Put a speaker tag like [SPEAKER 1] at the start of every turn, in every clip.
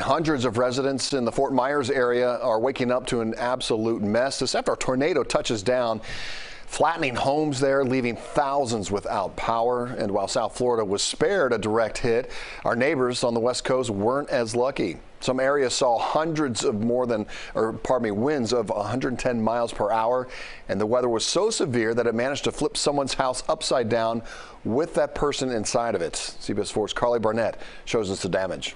[SPEAKER 1] Hundreds of residents in the Fort Myers area are waking up to an absolute mess. This after a tornado touches down, flattening homes there, leaving thousands without power. And while South Florida was spared a direct hit, our neighbors on the West Coast weren't as lucky. Some areas saw winds of 110 miles per hour, and the weather was so severe that it managed to flip someone's house upside down with that person inside of it. CBS 4's Carly Barnett shows us the damage.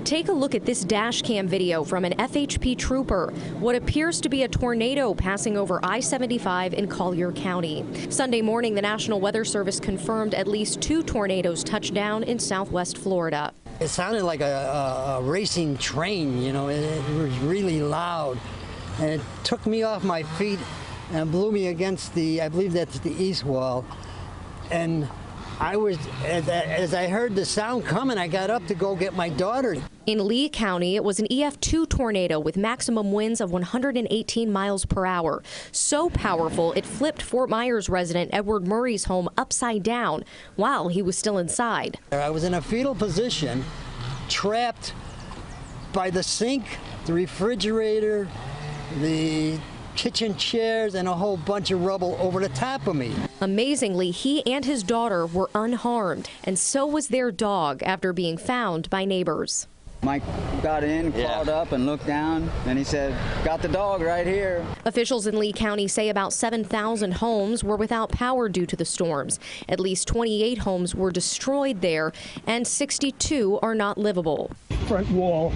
[SPEAKER 2] Take a look at this dash cam video from an FHP trooper. What appears to be a tornado passing over I-75 in Collier County. Sunday morning, the National Weather Service confirmed at least 2 tornadoes touched down in southwest Florida.
[SPEAKER 3] It sounded like a racing train, you know, it was really loud. And it took me off my feet and blew me against I believe that's the east wall. And as I heard the sound coming, I got up to go get my daughter.
[SPEAKER 2] In Lee County, it was an EF2 tornado with maximum winds of 118 miles per hour. So powerful, it flipped Fort Myers resident Edward Murray's home upside down while he was still inside.
[SPEAKER 3] I was in a fetal position, trapped by the sink, the refrigerator, the kitchen chairs, and a whole bunch of rubble over the top of me.
[SPEAKER 2] Amazingly, he and his daughter were unharmed, and so was their dog after being found by neighbors.
[SPEAKER 4] Mike got in, crawled up, and looked down, and he said, "Got the dog right here."
[SPEAKER 2] Officials in Lee County say about 7,000 homes were without power due to the storms. At least 28 homes were destroyed there, and 62 are not livable.
[SPEAKER 5] Front wall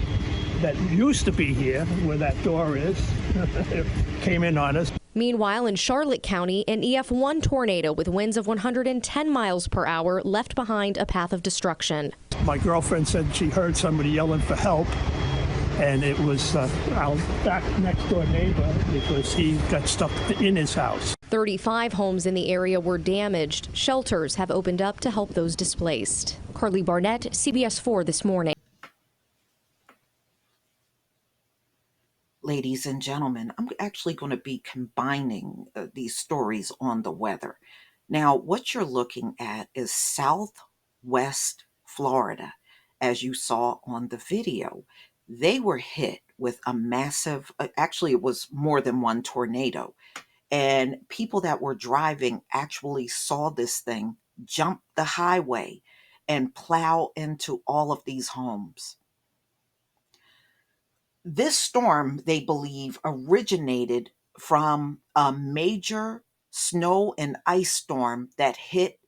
[SPEAKER 5] that used to be here, where that door is, came in on us.
[SPEAKER 2] Meanwhile, in Charlotte County, an EF1 tornado with winds of 110 miles per hour left behind a path of destruction.
[SPEAKER 5] My girlfriend said she heard somebody yelling for help, and it was our back next door neighbor because he got stuck in his house.
[SPEAKER 2] 35 homes in the area were damaged. Shelters have opened up to help those displaced. Carly Barnett, CBS 4 This Morning.
[SPEAKER 6] Ladies and gentlemen, I'm actually going to be combining these stories on the weather. Now, what you're looking at is southwest Florida. As you saw on the video, they were hit with a massive, actually it was more than one tornado. And people that were driving actually saw this thing jump the highway and plow into all of these homes. This storm, they believe, originated from a major snow and ice storm that hit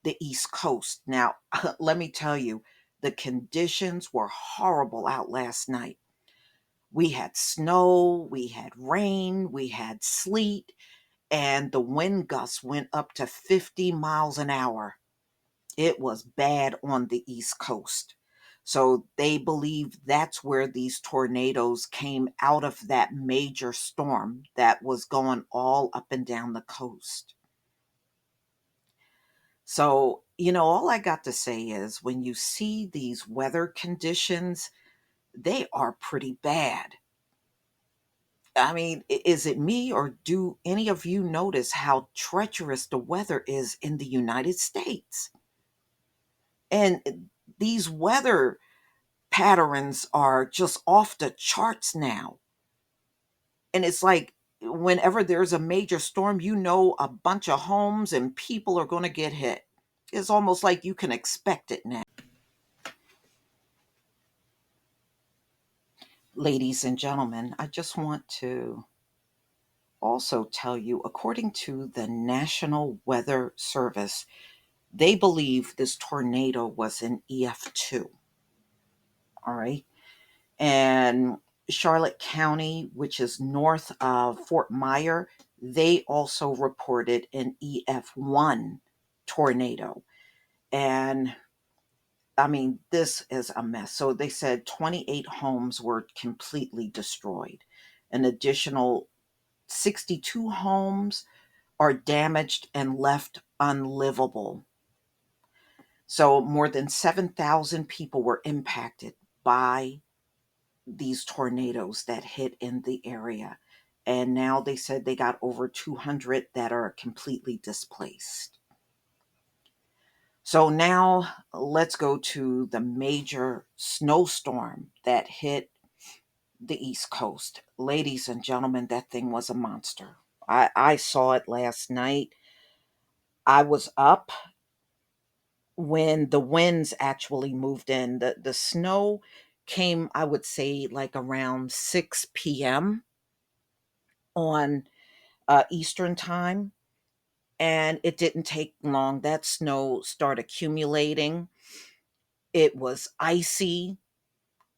[SPEAKER 6] the East Coast. Now, let me tell you, the conditions were horrible out last night. We had snow, we had rain, we had sleet, and the wind gusts went up to 50 miles an hour. It was bad on the East Coast. So they believe that's where these tornadoes came out of, that major storm that was going all up and down the coast. So, you know, all I got to say is when you see these weather conditions, they are pretty bad. I mean, is it me, or do any of you notice how treacherous the weather is in the United States? And these weather patterns are just off the charts now. And it's like whenever there's a major storm, you know, a bunch of homes and people are going to get hit. It's almost like you can expect it now. Ladies and gentlemen, I just want to also tell you, according to the National Weather Service, they believe this tornado was an EF2. All right. And Charlotte County, which is north of Fort Myers, they also reported an EF1 tornado. And I mean, this is a mess. So they said 28 homes were completely destroyed. An additional 62 homes are damaged and left unlivable. So more than 7,000 people were impacted by these tornadoes that hit in the area. And now they said they got over 200 that are completely displaced. So now let's go to the major snowstorm that hit the East Coast. Ladies and gentlemen, that thing was a monster. I saw it last night. I was up when the winds actually moved in. The snow came, I would say, like around 6 p.m. on Eastern time. And it didn't take long. That snow started accumulating. It was icy.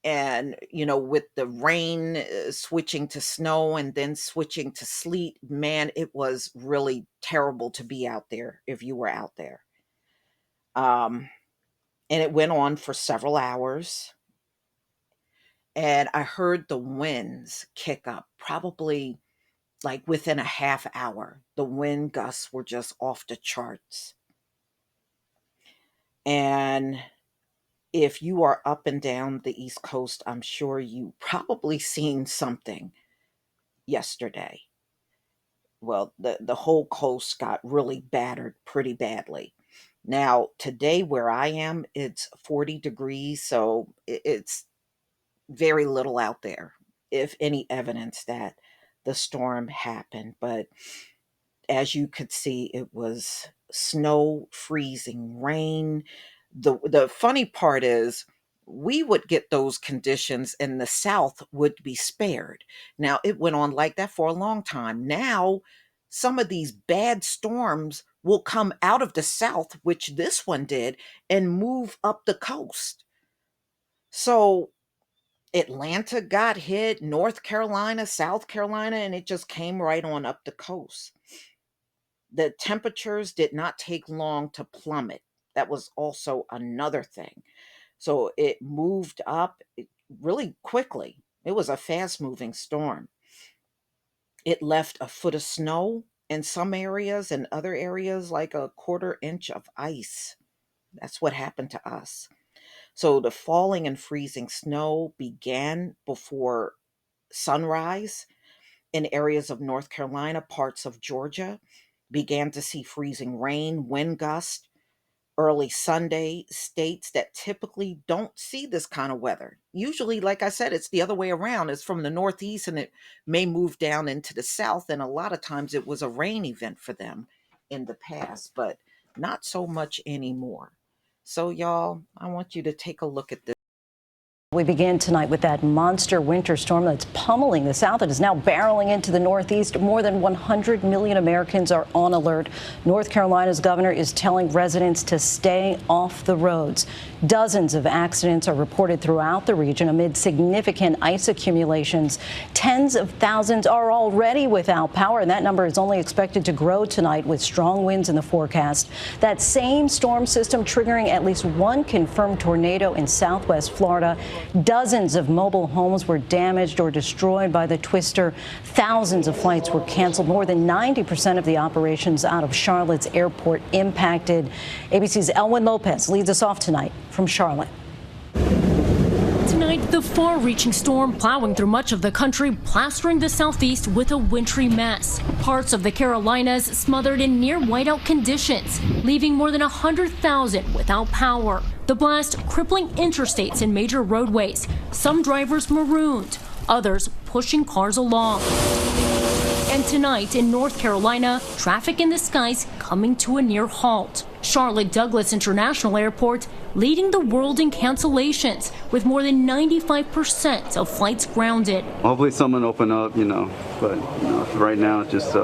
[SPEAKER 6] And, with the rain switching to snow and then switching to sleet, man, it was really terrible to be out there if you were out there. And it went on for several hours. And I heard the winds kick up, probably like within a half hour. The wind gusts were just off the charts. And if you are up and down the East Coast, I'm sure you probably seen something yesterday. Well, the whole coast got really battered pretty badly. Now, today where I am, it's 40 degrees, so it's very little out there, if any evidence that the storm happened. But as you could see, it was snow, freezing rain. The funny part is we would get those conditions and the South would be spared. Now, it went on like that for a long time. Now, some of these bad storms will come out of the South, which this one did, and move up the coast. So Atlanta got hit, North Carolina, South Carolina, and it just came right on up the coast. The temperatures did not take long to plummet. That was also another thing. So it moved up really quickly. It was a fast-moving storm. It left a foot of snow in some areas, and other areas like a 1/4 inch of ice. That's what happened to us. So the falling and freezing snow began before sunrise in areas of North Carolina, parts of Georgia. Began to see freezing rain, wind gusts. Early Sunday, states that typically don't see this kind of weather. Usually, like I said, it's the other way around. It's from the Northeast and it may move down into the South. And a lot of times it was a rain event for them in the past, but not so much anymore. So y'all, I want you to take a look at this.
[SPEAKER 7] We begin tonight with that monster winter storm that's pummeling the South. It is now barreling into the Northeast. More than 100 million Americans are on alert. North Carolina's governor is telling residents to stay off the roads. Dozens of accidents are reported throughout the region amid significant ice accumulations. Tens of thousands are already without power, and that number is only expected to grow tonight with strong winds in the forecast. That same storm system triggering at least one confirmed tornado in southwest Florida. Dozens of mobile homes were damaged or destroyed by the twister. Thousands of flights were canceled. More than 90% of the operations out of Charlotte's airport impacted. ABC's Elwin Lopez leads us off tonight from Charlotte.
[SPEAKER 8] Tonight, the far-reaching storm plowing through much of the country, plastering the Southeast with a wintry mess. Parts of the Carolinas smothered in near whiteout conditions, leaving more than 100,000 without power. The blast crippling interstates and major roadways, some drivers marooned, others pushing cars along. And tonight in North Carolina, traffic in the skies coming to a near halt. Charlotte Douglas International Airport leading the world in cancellations, with more than 95% of flights grounded.
[SPEAKER 9] Hopefully someone open up, but right now it's just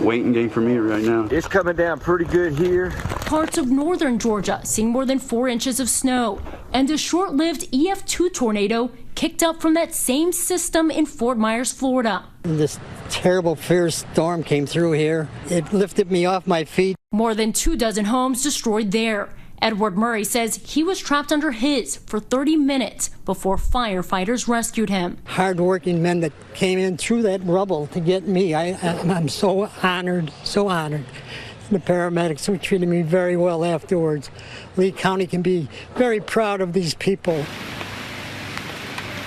[SPEAKER 9] waiting game for me right now.
[SPEAKER 10] It's coming down pretty good here.
[SPEAKER 8] Parts of northern Georgia seeing more than 4 inches of snow, and a short-lived EF2 tornado kicked up from that same system in Fort Myers, Florida.
[SPEAKER 3] This terrible, fierce storm came through here. It lifted me off my feet.
[SPEAKER 8] More than 24 homes destroyed there. Edward Murray says he was trapped under his for 30 minutes before firefighters rescued him.
[SPEAKER 3] Hard-working men that came in through that rubble to get me. I'm so honored, so honored. The paramedics were treating me very well afterwards. Lee County can be very proud of these people.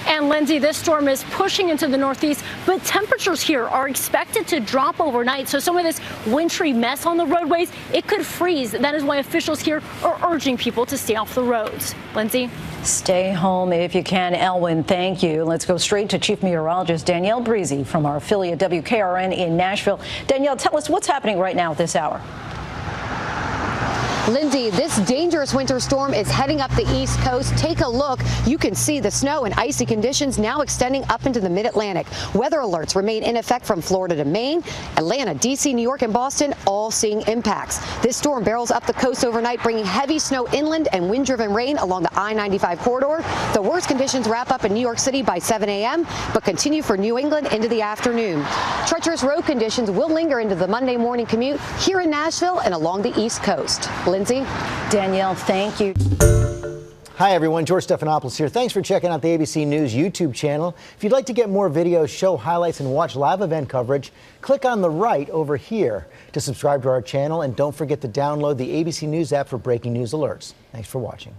[SPEAKER 8] And And Lindsay, this storm is pushing into the northeast, but temperatures here are expected to drop overnight. So some of this wintry mess on the roadways, it could freeze. That is why officials here are urging people to stay off the roads. Lindsay?
[SPEAKER 7] Stay home if you can. Elwyn, thank you. Let's go straight to Chief Meteorologist Danielle Breezy from our affiliate WKRN in Nashville. Danielle, tell us what's happening right now at this hour.
[SPEAKER 11] Lindsay, this dangerous winter storm is heading up the East Coast. Take a look. You can see the snow and icy conditions now extending up into the mid-Atlantic. Weather alerts remain in effect from Florida to Maine. Atlanta, D.C., New York, and Boston all seeing impacts. This storm barrels up the coast overnight, bringing heavy snow inland and wind-driven rain along the I-95 corridor. The worst conditions wrap up in New York City by 7 a.m., but continue for New England into the afternoon. Treacherous road conditions will linger into the Monday morning commute here in Nashville and along the East Coast. Lindsay?
[SPEAKER 7] Danielle, thank you.
[SPEAKER 12] Hi, everyone. George Stephanopoulos here. Thanks for checking out the ABC News YouTube channel. If you'd like to get more videos, show highlights, and watch live event coverage, click on the right over here to subscribe to our channel. And don't forget to download the ABC News app for breaking news alerts. Thanks for watching.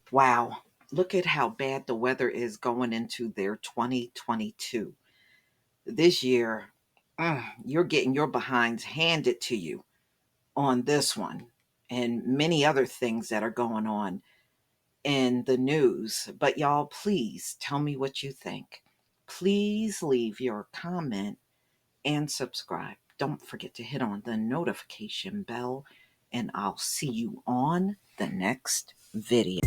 [SPEAKER 6] Wow. Look at how bad the weather is going into their 2022. This year, you're getting your behinds handed to you on this one and many other things that are going on in the news. But y'all, please tell me what you think. Please leave your comment and subscribe. Don't forget to hit on the notification bell, and I'll see you on the next video.